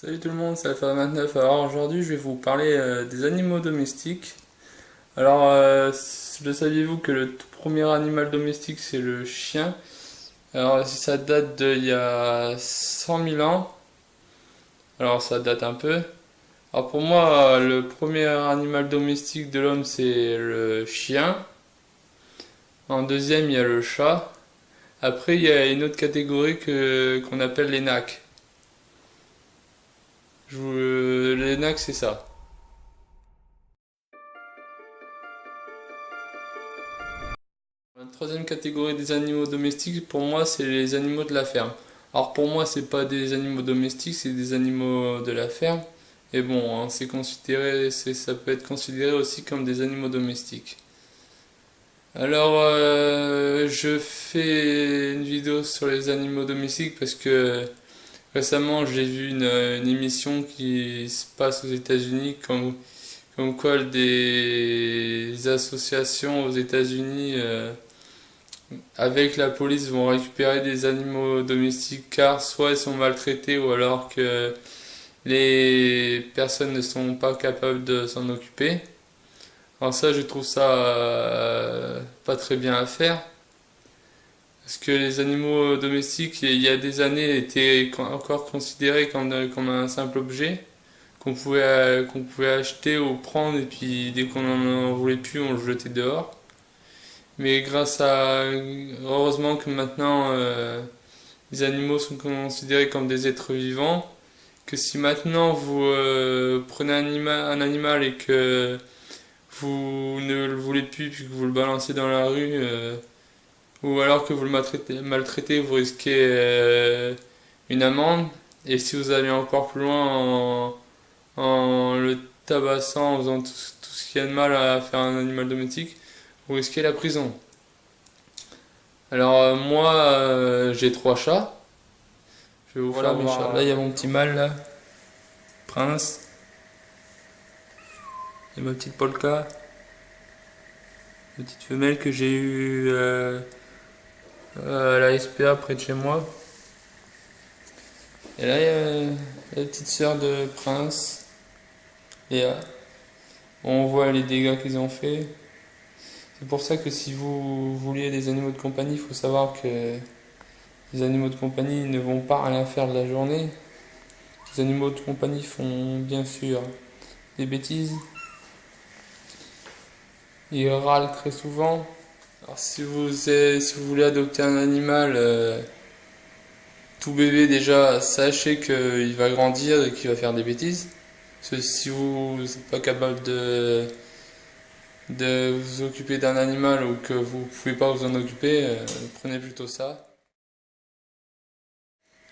Salut tout le monde, c'est Alpha29. Alors aujourd'hui, je vais vous parler des animaux domestiques. Alors, le saviez-vous que le tout premier animal domestique, c'est le chien? Alors, si ça date d'il y a 100 000 ans, alors ça date un peu. Alors pour moi, le premier animal domestique de l'homme, c'est le chien. En deuxième, il y a le chat. Après, il y a une autre catégorie qu'on appelle les nacs. Les nacs, c'est ça. La troisième catégorie des animaux domestiques, pour moi, c'est les animaux de la ferme. Alors pour moi, c'est pas des animaux domestiques, c'est des animaux de la ferme. Et bon, hein, ça peut être considéré aussi comme des animaux domestiques. Alors, je fais une vidéo sur les animaux domestiques parce que récemment, j'ai vu une émission qui se passe aux États-Unis, comme quoi des associations aux États-Unis avec la police vont récupérer des animaux domestiques car soit ils sont maltraités ou alors que les personnes ne sont pas capables de s'en occuper. Alors ça, je trouve ça pas très bien à faire parce que les animaux domestiques, il y a des années, étaient encore considérés comme un simple objet qu'on pouvait acheter ou prendre et puis dès qu'on en voulait plus, on le jetait dehors. Mais heureusement que maintenant les animaux sont considérés comme des êtres vivants, que si maintenant vous prenez un animal et que vous ne le voulez plus puis que vous le balancez dans la rue, ou alors que vous le maltraitez, vous risquez une amende. Et si vous allez encore plus loin en le tabassant, en faisant tout ce qu'il y a de mal à faire un animal domestique, vous risquez la prison. Alors moi j'ai trois chats. Je vais vous faire mes chats. Là il y a mon petit mâle là, Prince. Et ma petite Polka. Une petite femelle que j'ai eue à la SPA près de chez moi. Et là il y a la petite sœur de Prince, Léa. On voit les dégâts qu'ils ont fait. C'est pour ça que si vous vouliez des animaux de compagnie, il faut savoir que les animaux de compagnie ne vont pas rien faire de la journée. Les animaux de compagnie font bien sûr des bêtises. Ils râlent très souvent. Alors si vous voulez adopter un animal, tout bébé déjà, sachez qu'il va grandir et qu'il va faire des bêtises. Parce que si vous n'êtes pas capable de vous occuper d'un animal ou que vous ne pouvez pas vous en occuper, prenez plutôt ça.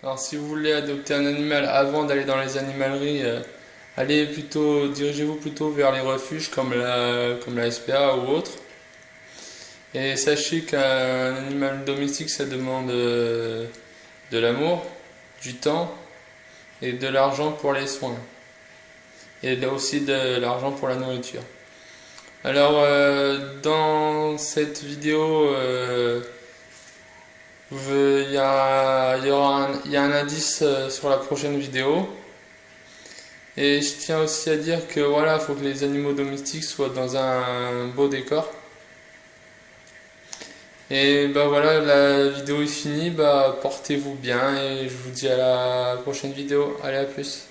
Alors si vous voulez adopter un animal avant d'aller dans les animaleries, dirigez-vous plutôt vers les refuges comme la SPA ou autre. Et sachez qu'un animal domestique, ça demande de l'amour, du temps et de l'argent pour les soins. Et aussi de l'argent pour la nourriture. Alors dans cette vidéo, il y a un indice sur la prochaine vidéo. Et je tiens aussi à dire que voilà, il faut que les animaux domestiques soient dans un beau décor. Et bah voilà, la vidéo est finie, bah portez-vous bien et je vous dis à la prochaine vidéo. Allez, à plus.